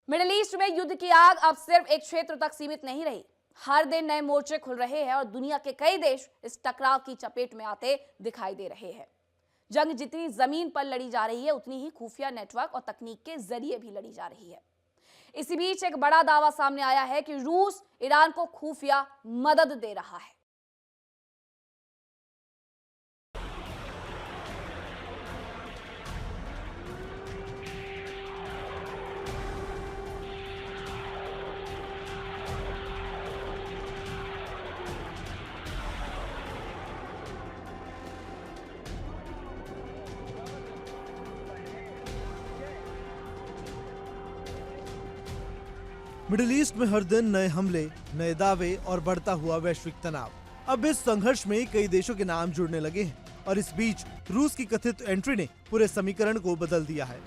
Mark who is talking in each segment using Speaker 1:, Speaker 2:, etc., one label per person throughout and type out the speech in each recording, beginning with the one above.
Speaker 1: Middle east में युद्ध की आग अब सिर्फ एक क्षेत्र तक सीमित नहीं रही। हर दिन नए मोर्चे खुल रहे हैं और दुनिया के कई देश इस टकराव की चपेट में आते दिखाई दे रहे हैं। जंग जितनी जमीन पर लड़ी जा रही है, उतनी ही खुफिया नेटवर्क और तकनीक के जरिए भी लड़ी जा रही है। इसी बीच एक बड़ा दावा सामने आया है कि रूस ईरान को खुफिया मदद दे रहा है।
Speaker 2: मिडिल ईस्ट में हर दिन नए हमले, नए दावे और बढ़ता हुआ वैश्विक तनाव। अब इस संघर्ष में कई देशों के नाम जुड़ने लगे हैं और इस बीच रूस की कथित एंट्री ने पूरे समीकरण को बदल दिया है।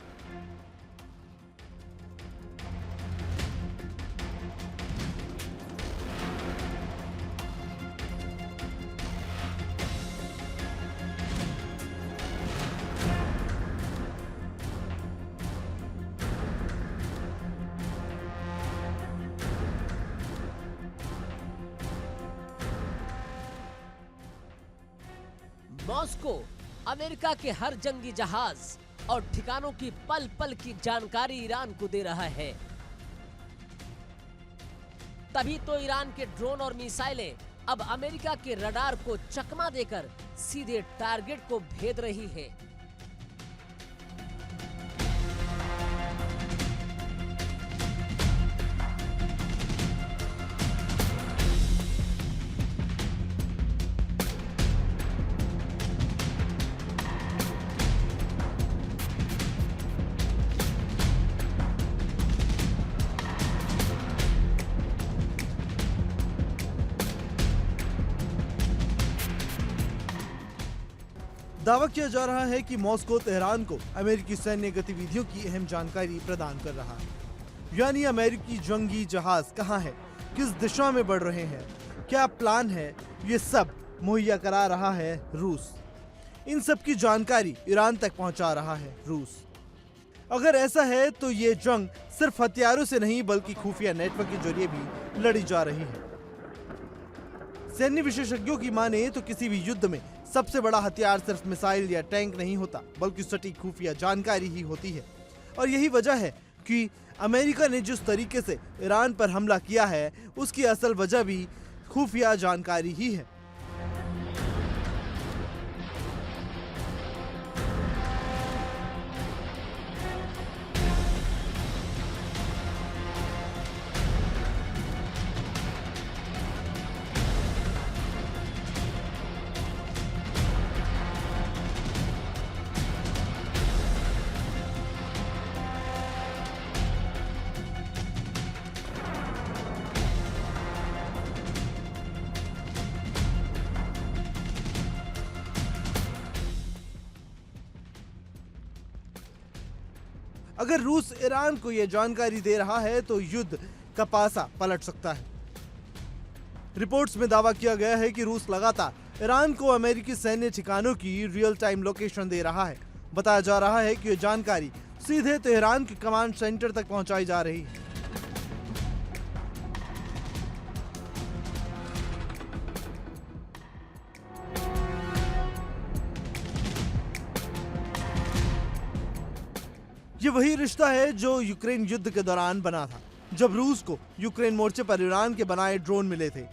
Speaker 3: मॉस्को अमेरिका के हर जंगी जहाज और ठिकानों की पल पल की जानकारी ईरान को दे रहा है। तभी तो ईरान के ड्रोन और मिसाइलें अब अमेरिका के रडार को चकमा देकर सीधे टारगेट को भेद रही है।
Speaker 2: दावा किया जा रहा है कि मॉस्को तेहरान को अमेरिकी सैन्य गतिविधियों की अहम जानकारी प्रदान कर रहा है। यानी अमेरिकी जंगी जहाज कहां है, किस दिशा में बढ़ रहे हैं, क्या प्लान है, ये सब मुहैया करा रहा है रूस। इन सब की जानकारी ईरान तक पहुंचा रहा है रूस। अगर ऐसा है तो ये जंग सिर्फ हथियारों से नहीं बल्कि खुफिया नेटवर्क के जरिए भी लड़ी जा रही है। सैन्य विशेषज्ञों की माने तो किसी भी युद्ध में सबसे बड़ा हथियार सिर्फ मिसाइल या टैंक नहीं होता, बल्कि सटीक खुफिया जानकारी ही होती है। और यही वजह है कि अमेरिका ने जिस तरीके से ईरान पर हमला किया है, उसकी असल वजह भी खुफिया जानकारी ही है। अगर रूस ईरान को यह जानकारी दे रहा है तो युद्ध का पासा पलट सकता है। रिपोर्ट्स में दावा किया गया है कि रूस लगातार ईरान को अमेरिकी सैन्य ठिकानों की रियल टाइम लोकेशन दे रहा है। बताया जा रहा है कि यह जानकारी सीधे तेहरान के कमांड सेंटर तक पहुंचाई जा रही है। ये वही रिश्ता है जो यूक्रेन युद्ध के दौरान बना था। जब रूस को यूक्रेन मोर्चे पर ईरान के बनाए ड्रोन मिले थे,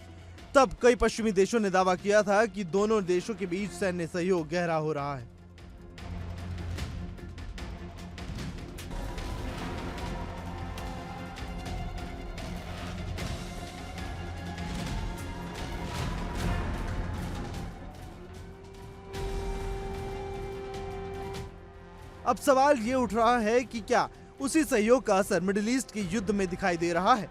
Speaker 2: तब कई पश्चिमी देशों ने दावा किया था कि दोनों देशों के बीच सैन्य सहयोग गहरा हो रहा है। अब सवाल ये उठ रहा है कि क्या उसी सहयोग का असर मिडिल ईस्ट के युद्ध में दिखाई दे रहा है।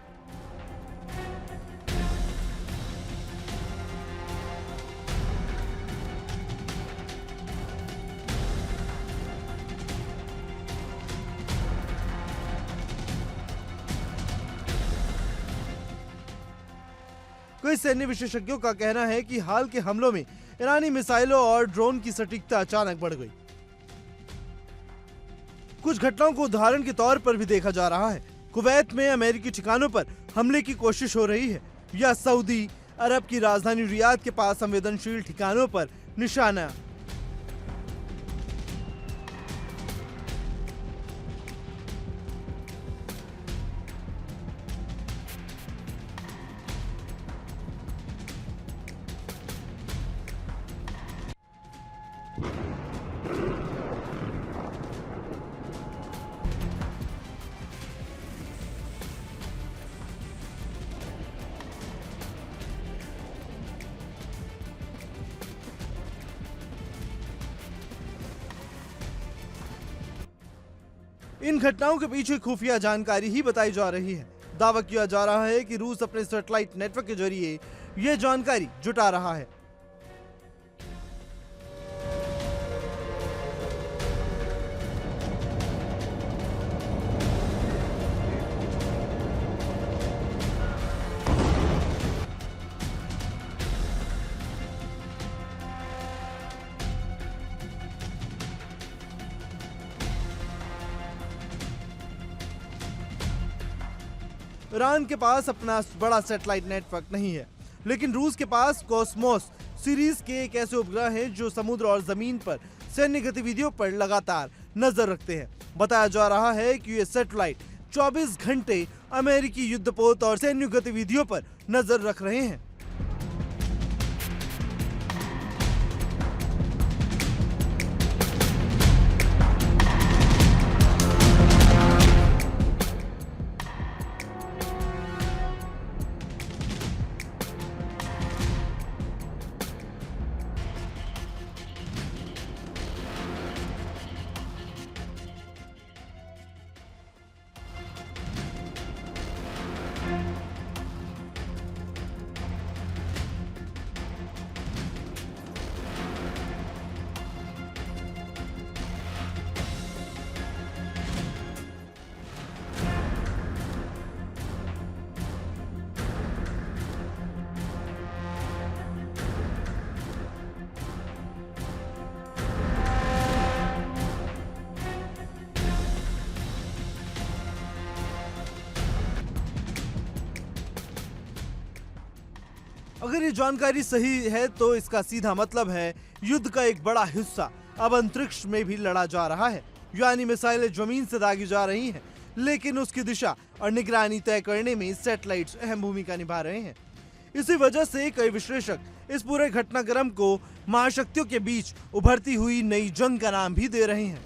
Speaker 2: कई सैन्य विशेषज्ञों का कहना है कि हाल के हमलों में ईरानी मिसाइलों और ड्रोन की सटीकता अचानक बढ़ गई। कुछ घटनाओं को उदाहरण के तौर पर भी देखा जा रहा है। कुवैत में अमेरिकी ठिकानों पर हमले की कोशिश हो रही है या सऊदी अरब की राजधानी रियाद के पास संवेदनशील ठिकानों पर निशाना। इन घटनाओं के पीछे खुफिया जानकारी ही बताई जा रही है। दावा किया जा रहा है कि रूस अपने सैटेलाइट नेटवर्क के जरिए यह जानकारी जुटा रहा है। ईरान के पास अपना बड़ा सैटेलाइट नेटवर्क नहीं है, लेकिन रूस के पास कॉस्मोस सीरीज के एक ऐसे उपग्रह हैं जो समुद्र और जमीन पर सैन्य गतिविधियों पर लगातार नजर रखते हैं। बताया जा रहा है कि ये सैटेलाइट 24 घंटे अमेरिकी युद्धपोत और सैन्य गतिविधियों पर नजर रख रहे हैं। अगर ये जानकारी सही है तो इसका सीधा मतलब है युद्ध का एक बड़ा हिस्सा अब अंतरिक्ष में भी लड़ा जा रहा है, यानी मिसाइलें जमीन से दागी जा रही हैं, लेकिन उसकी दिशा और निगरानी तय करने में सैटेलाइट्स अहम भूमिका निभा रहे हैं। इसी वजह से कई विश्लेषक इस पूरे घटनाक्रम को महाशक्तियों के बीच उभरती हुई नई जंग का नाम भी दे रहे हैं।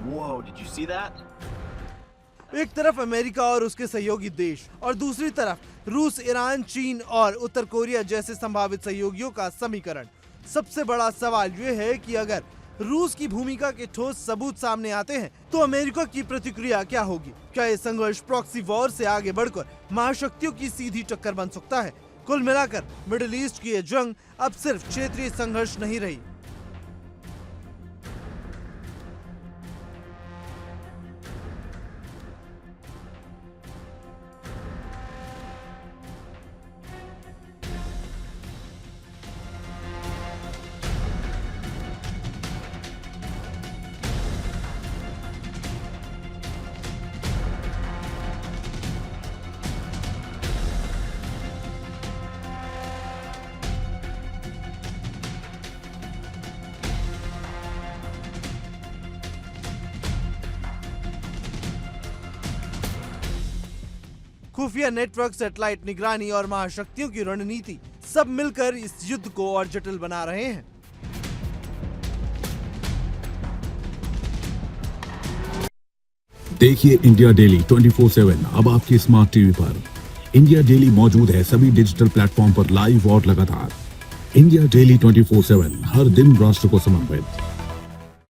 Speaker 4: Whoa, did you see that?
Speaker 2: एक तरफ अमेरिका और उसके सहयोगी देश और दूसरी तरफ रूस, ईरान, चीन और उत्तर कोरिया जैसे संभावित सहयोगियों का समीकरण। सबसे बड़ा सवाल यह है कि अगर रूस की भूमिका के ठोस सबूत सामने आते हैं तो अमेरिका की प्रतिक्रिया क्या होगी? क्या ये संघर्ष प्रॉक्सी वॉर से आगे बढ़कर महाशक्तियों की सीधी टक्कर बन सकता है? कुल मिलाकर मिडिल ईस्ट की ये जंग अब सिर्फ क्षेत्रीय संघर्ष नहीं रही। खुफिया नेटवर्क, सैटेलाइट निगरानी और महाशक्तियों की रणनीति सब मिलकर इस युद्ध को और जटिल बना रहे हैं।
Speaker 5: देखिए इंडिया डेली 24/7 अब आपकी स्मार्ट टीवी पर। इंडिया डेली मौजूद है सभी डिजिटल प्लेटफॉर्म पर लाइव और लगातार। इंडिया डेली 24/7 हर दिन राष्ट्र को समर्पित।